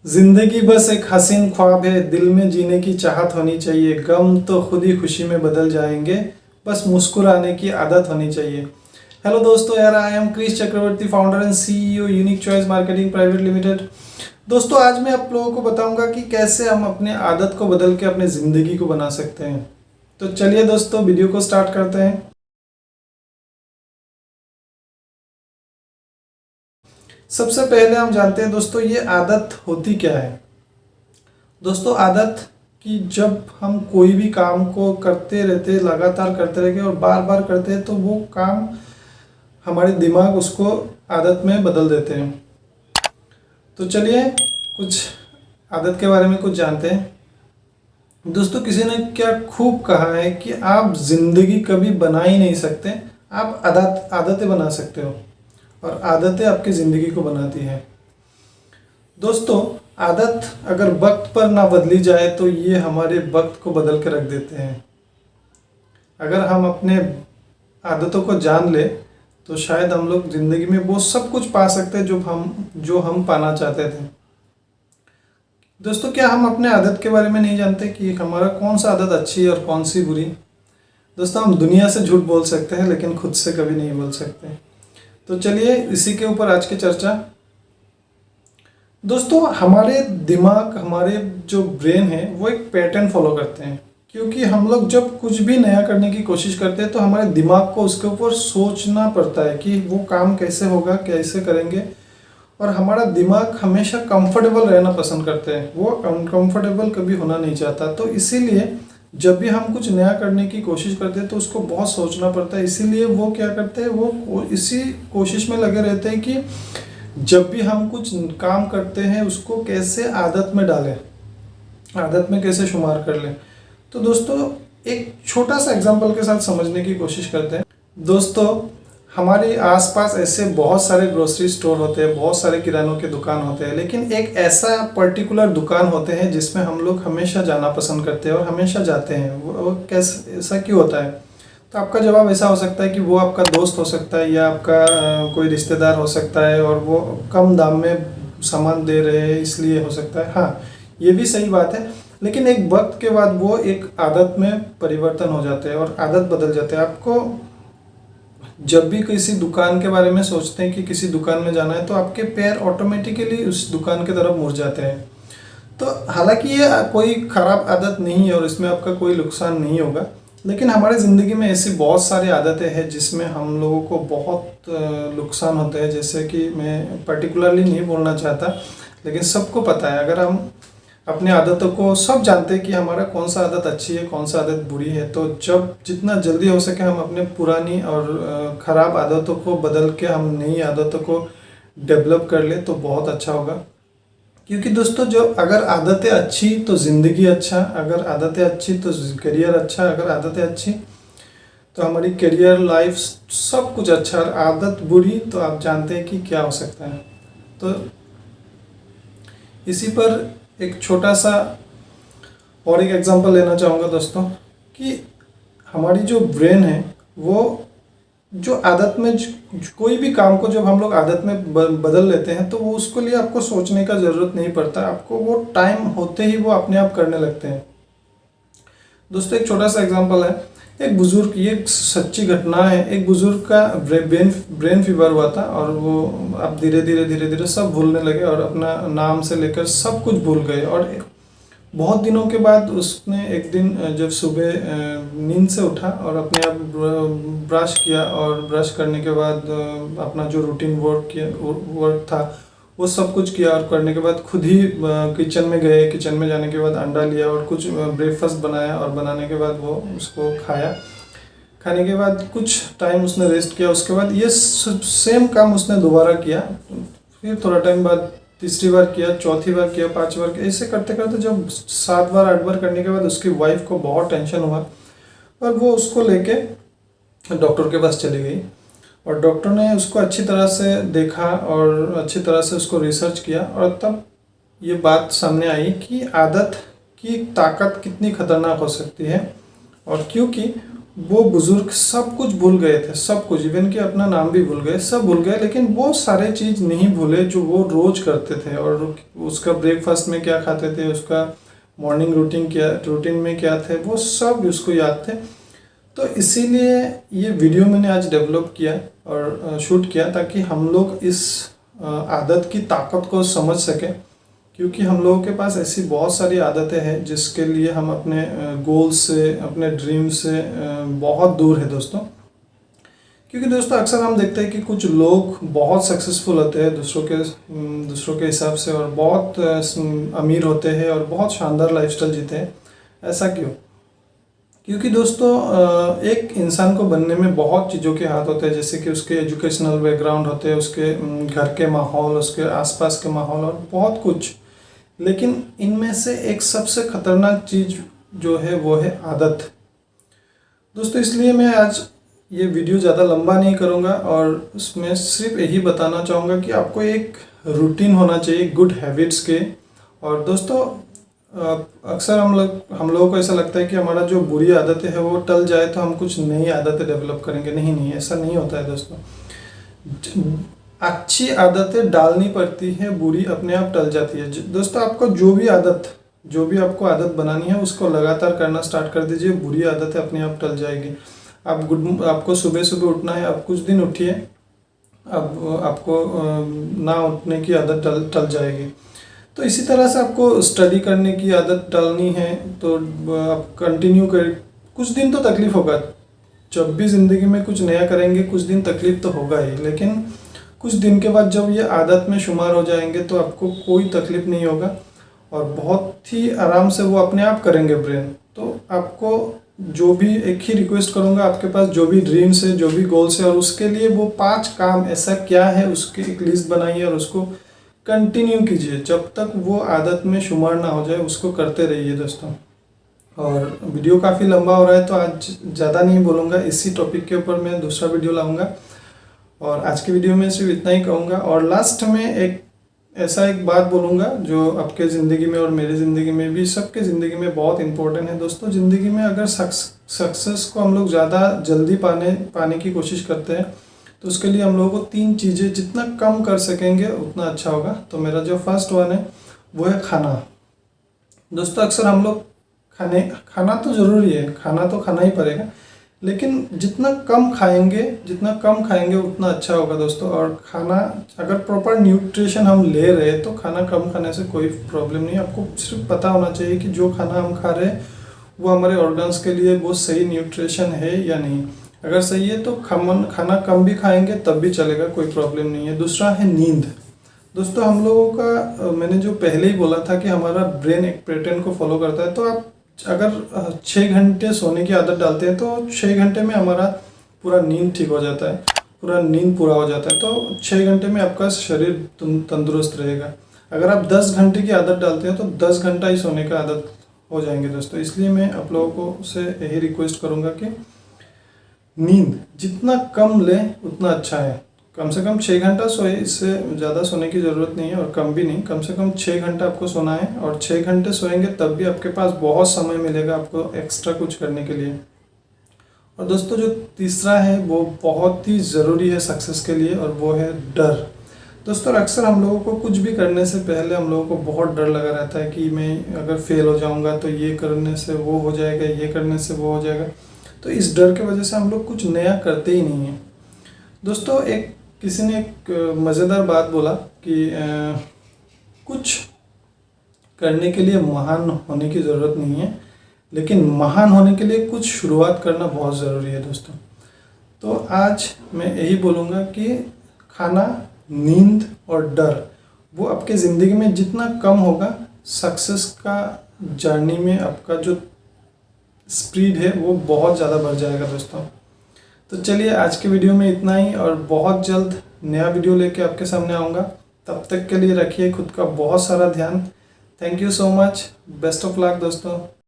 जिंदगी बस एक हसीन ख्वाब है, दिल में जीने की चाहत होनी चाहिए। गम तो खुद ही खुशी में बदल जाएंगे, बस मुस्कुराने की आदत होनी चाहिए। हेलो दोस्तों, यार I am Krish Chakravarti, founder and CEO unique choice marketing private limited. दोस्तों, आज मैं आप लोगों को बताऊंगा कि कैसे हम अपने आदत को बदल के अपनी ज़िंदगी को बना सकते हैं। तो चलिए दोस्तों, वीडियो को स्टार्ट करते हैं। सबसे पहले हम जानते हैं दोस्तों, ये आदत होती क्या है। दोस्तों, आदत कि जब हम कोई भी काम को करते रहते, लगातार करते रहेंगे और बार बार करते हैं, तो वो काम हमारे दिमाग उसको आदत में बदल देते हैं। तो चलिए कुछ आदत के बारे में कुछ जानते हैं। दोस्तों, किसी ने क्या खूब कहा है कि आप ज़िंदगी कभी बना ही नहीं सकते, आप आदतें बना सकते हो, और आदतें आपकी ज़िंदगी को बनाती हैं। दोस्तों, आदत अगर वक्त पर ना बदली जाए तो ये हमारे वक्त को बदल के रख देते हैं। अगर हम अपने आदतों को जान ले तो शायद हम लोग ज़िंदगी में वो सब कुछ पा सकते हैं जो हम पाना चाहते थे। दोस्तों, क्या हम अपने आदत के बारे में नहीं जानते कि हमारा कौन सा आदत अच्छी है और कौन सी बुरी। दोस्तों, हम दुनिया से झूठ बोल सकते हैं लेकिन खुद से कभी नहीं बोल सकते। तो चलिए इसी के ऊपर आज की चर्चा। दोस्तों, हमारे दिमाग, हमारे जो ब्रेन है वो एक पैटर्न फॉलो करते हैं, क्योंकि हम लोग जब कुछ भी नया करने की कोशिश करते हैं तो हमारे दिमाग को उसके ऊपर सोचना पड़ता है कि वो काम कैसे होगा, कैसे करेंगे। और हमारा दिमाग हमेशा कंफर्टेबल रहना पसंद करते हैं, वो अनकंफर्टेबल कभी होना नहीं चाहता। तो इसीलिए जब भी हम कुछ नया करने की कोशिश करते हैं तो उसको बहुत सोचना पड़ता है। इसीलिए वो क्या करते हैं, वो इसी कोशिश में लगे रहते हैं कि जब भी हम कुछ काम करते हैं उसको कैसे आदत में डालें, आदत में कैसे शुमार कर लें। तो दोस्तों, एक छोटा सा एग्जांपल के साथ समझने की कोशिश करते हैं। दोस्तों, हमारे आसपास ऐसे बहुत सारे ग्रोसरी स्टोर होते हैं, बहुत सारे किरानों के दुकान होते हैं, लेकिन एक ऐसा पर्टिकुलर दुकान होते हैं जिसमें हम लोग हमेशा जाना पसंद करते हैं और हमेशा जाते हैं। वो कैसे, ऐसा क्यों होता है? तो आपका जवाब ऐसा हो सकता है कि वो आपका दोस्त हो सकता है या आपका कोई रिश्तेदार हो सकता है और वो कम दाम में सामान दे रहे हैं, इसलिए हो सकता है। हाँ, ये भी सही बात है, लेकिन एक वक्त के बाद वो एक आदत में परिवर्तन हो जाते हैं और आदत बदल जाते हैं। आपको जब भी किसी दुकान के बारे में सोचते हैं कि किसी दुकान में जाना है तो आपके पैर ऑटोमेटिकली उस दुकान की तरफ मुड़ जाते हैं। तो हालांकि ये कोई ख़राब आदत नहीं है और इसमें आपका कोई नुकसान नहीं होगा, लेकिन हमारे ज़िंदगी में ऐसी बहुत सारी आदतें हैं जिसमें हम लोगों को बहुत नुकसान होते हैं। जैसे कि मैं पर्टिकुलरली नहीं बोलना चाहता, लेकिन सबको पता है, अगर हम अपनी आदतों को सब जानते हैं कि हमारा कौन सा आदत अच्छी है, कौन सा आदत बुरी है। तो जब जितना जल्दी हो सके हम अपने पुरानी और ख़राब आदतों को बदल के हम नई आदतों को डेवलप कर ले तो बहुत अच्छा होगा। क्योंकि दोस्तों, जो अगर आदतें अच्छी तो ज़िंदगी अच्छा, अगर आदतें अच्छी तो करियर अच्छा, अगर आदतें अच्छी तो हमारी करियर, लाइफ, सब कुछ अच्छा। और आदत बुरी तो आप जानते हैं कि क्या हो सकता है। तो इसी पर एक छोटा सा और एक एग्जांपल लेना चाहूँगा दोस्तों, कि हमारी जो ब्रेन है वो जो आदत में कोई भी काम को जब हम लोग आदत में बदल लेते हैं तो वो उसके लिए आपको सोचने का ज़रूरत नहीं पड़ता, आपको वो टाइम होते ही वो अपने आप करने लगते हैं। दोस्तों, एक छोटा सा एग्जांपल है। एक बुज़ुर्ग, ये सच्ची घटना है, एक बुज़ुर्ग का ब्रेन फीवर हुआ था और वो अब धीरे धीरे सब भूलने लगे और अपना नाम से लेकर सब कुछ भूल गए। और बहुत दिनों के बाद उसने एक दिन जब सुबह नींद से उठा और अपने आप ब्रश किया, और ब्रश करने के बाद अपना जो रूटीन वर्क था वो सब कुछ किया, और करने के बाद खुद ही किचन में गए। किचन में जाने के बाद अंडा लिया और कुछ ब्रेकफास्ट बनाया, और बनाने के बाद वो उसको खाया। खाने के बाद कुछ टाइम उसने रेस्ट किया। उसके बाद ये सेम काम उसने दोबारा किया। फिर थोड़ा टाइम बाद तीसरी बार किया, चौथी बार किया, पांचवी बार किया। ऐसे करते करते जब 7 बार 8 बार करने के बाद उसकी वाइफ को बहुत टेंशन हुआ और वो उसको लेके डॉक्टर के पास चली गई। और डॉक्टर ने उसको अच्छी तरह से देखा और अच्छी तरह से उसको रिसर्च किया, और तब ये बात सामने आई कि आदत की ताकत कितनी खतरनाक हो सकती है। और क्योंकि वो बुजुर्ग सब कुछ भूल गए थे, सब कुछ, इवन कि अपना नाम भी भूल गए, सब भूल गए, लेकिन वो सारे चीज़ नहीं भूले जो वो रोज करते थे। और उसका ब्रेकफास्ट में क्या खाते थे, उसका मॉर्निंग रूटीन में क्या थे, वो सब उसको याद थे। तो इसीलिए ये वीडियो मैंने आज डेवलप किया और शूट किया, ताकि हम लोग इस आदत की ताकत को समझ सकें। क्योंकि हम लोगों के पास ऐसी बहुत सारी आदतें हैं जिसके लिए हम अपने गोल से, अपने ड्रीम से बहुत दूर है दोस्तों। क्योंकि दोस्तों अक्सर हम देखते हैं कि कुछ लोग बहुत सक्सेसफुल होते हैं दूसरों के हिसाब से, और बहुत अमीर होते हैं और बहुत शानदार लाइफस्टाइल जीते हैं। ऐसा क्यों? क्योंकि दोस्तों एक इंसान को बनने में बहुत चीज़ों के हाथ होते हैं, जैसे कि उसके एजुकेशनल बैकग्राउंड होते हैं, उसके घर के माहौल, उसके आसपास के माहौल, और बहुत कुछ। लेकिन इनमें से एक सबसे खतरनाक चीज़ जो है वो है आदत दोस्तों। इसलिए मैं आज ये वीडियो ज़्यादा लंबा नहीं करूँगा और उसमें सिर्फ यही बताना चाहूँगा कि आपको एक रूटीन होना चाहिए गुड हैबिट्स के। और दोस्तों अक्सर हम लोगों को ऐसा लगता है कि हमारा जो बुरी आदतें हैं वो टल जाए तो हम कुछ नई आदतें डेवलप करेंगे। नहीं, ऐसा नहीं होता है दोस्तों। अच्छी आदतें डालनी पड़ती है, बुरी अपने आप टल जाती है। दोस्तों आपको जो भी आपको आदत बनानी है उसको लगातार करना स्टार्ट कर दीजिए, बुरी आदतें अपने आप टल जाएगी। आपको सुबह सुबह उठना है, आप कुछ दिन उठिए, अब आपको ना उठने की आदत टल जाएगी। तो इसी तरह से आपको स्टडी करने की आदत डालनी है, तो आप कंटिन्यू कर। कुछ दिन तो तकलीफ होगा, जब भी ज़िंदगी में कुछ नया करेंगे कुछ दिन तकलीफ तो होगा ही, लेकिन कुछ दिन के बाद जब ये आदत में शुमार हो जाएंगे तो आपको कोई तकलीफ नहीं होगा और बहुत ही आराम से वो अपने आप करेंगे ब्रेन। तो आपको जो भी एक ही रिक्वेस्ट करूँगा, आपके पास जो भी ड्रीम्स है, जो भी गोल्स है, और उसके लिए वो 5 काम ऐसा क्या है उसकी एक लिस्ट बनाइए और उसको कंटिन्यू कीजिए जब तक वो आदत में शुमार ना हो जाए, उसको करते रहिए दोस्तों। और वीडियो काफ़ी लंबा हो रहा है तो आज ज़्यादा नहीं बोलूँगा, इसी टॉपिक के ऊपर मैं दूसरा वीडियो लाऊंगा। और आज की वीडियो में सिर्फ इतना ही कहूँगा, और लास्ट में एक बात बोलूँगा जो आपके ज़िंदगी में और मेरी ज़िंदगी में भी, सबके ज़िंदगी में बहुत इंपॉर्टेंट है दोस्तों। ज़िंदगी में अगर सक्सेस को हम लोग ज़्यादा जल्दी पाने की कोशिश करते हैं तो उसके लिए हम लोगों को 3 चीज़ें जितना कम कर सकेंगे उतना अच्छा होगा। तो मेरा जो फर्स्ट वन है वो है खाना। दोस्तों अक्सर हम लोग खाना तो ज़रूरी है, खाना तो खाना ही पड़ेगा, लेकिन जितना कम खाएंगे उतना अच्छा होगा दोस्तों। और खाना अगर प्रॉपर न्यूट्रिशन हम ले रहे हैं तो खाना कम खाने से कोई प्रॉब्लम नहीं। आपको सिर्फ पता होना चाहिए कि जो खाना हम खा रहे हैं वो हमारे ऑर्गन्स के लिए वो सही न्यूट्रिशन है या नहीं। अगर सही है तो खाना कम भी खाएंगे तब भी चलेगा, कोई प्रॉब्लम नहीं है। दूसरा है नींद। दोस्तों हम लोगों का मैंने जो पहले ही बोला था कि हमारा ब्रेन एक पैटर्न को फॉलो करता है। तो आप अगर 6 घंटे सोने की आदत डालते हैं तो 6 घंटे में हमारा पूरा नींद ठीक हो जाता है, नींद पूरा हो जाता है। तो 6 घंटे में आपका शरीर तंदुरुस्त रहेगा। अगर आप 10 घंटे की आदत डालते हैं तो 10 घंटा ही सोने का आदत हो जाएंगे दोस्तों। इसलिए मैं आप लोगों को से यही रिक्वेस्ट करूँगा कि नींद जितना कम लें उतना अच्छा है। कम से कम 6 घंटा सोए, इससे ज़्यादा सोने की ज़रूरत नहीं है और कम भी नहीं। कम से कम 6 घंटा आपको सोना है, और 6 घंटे सोएंगे तब भी आपके पास बहुत समय मिलेगा आपको एक्स्ट्रा कुछ करने के लिए। और दोस्तों जो तीसरा है वो बहुत ही ज़रूरी है सक्सेस के लिए, और वो है डर। दोस्तों अक्सर हम लोगों को कुछ भी करने से पहले हम लोगों को बहुत डर लगा रहता है कि मैं अगर फेल हो जाऊँगा तो ये करने से वो हो जाएगा, ये करने से वो हो जाएगा। तो इस डर की वजह से हम लोग कुछ नया करते ही नहीं हैं दोस्तों। किसी ने एक मज़ेदार बात बोला कि कुछ करने के लिए महान होने की ज़रूरत नहीं है, लेकिन महान होने के लिए कुछ शुरुआत करना बहुत ज़रूरी है दोस्तों। तो आज मैं यही बोलूँगा कि खाना, नींद और डर वो आपके ज़िंदगी में जितना कम होगा, सक्सेस का जर्नी में आपका जो स्पीड है वो बहुत ज़्यादा बढ़ जाएगा दोस्तों। तो चलिए आज के वीडियो में इतना ही, और बहुत जल्द नया वीडियो लेके आपके सामने आऊँगा। तब तक के लिए रखिए खुद का बहुत सारा ध्यान। Thank you so much, best of luck दोस्तों।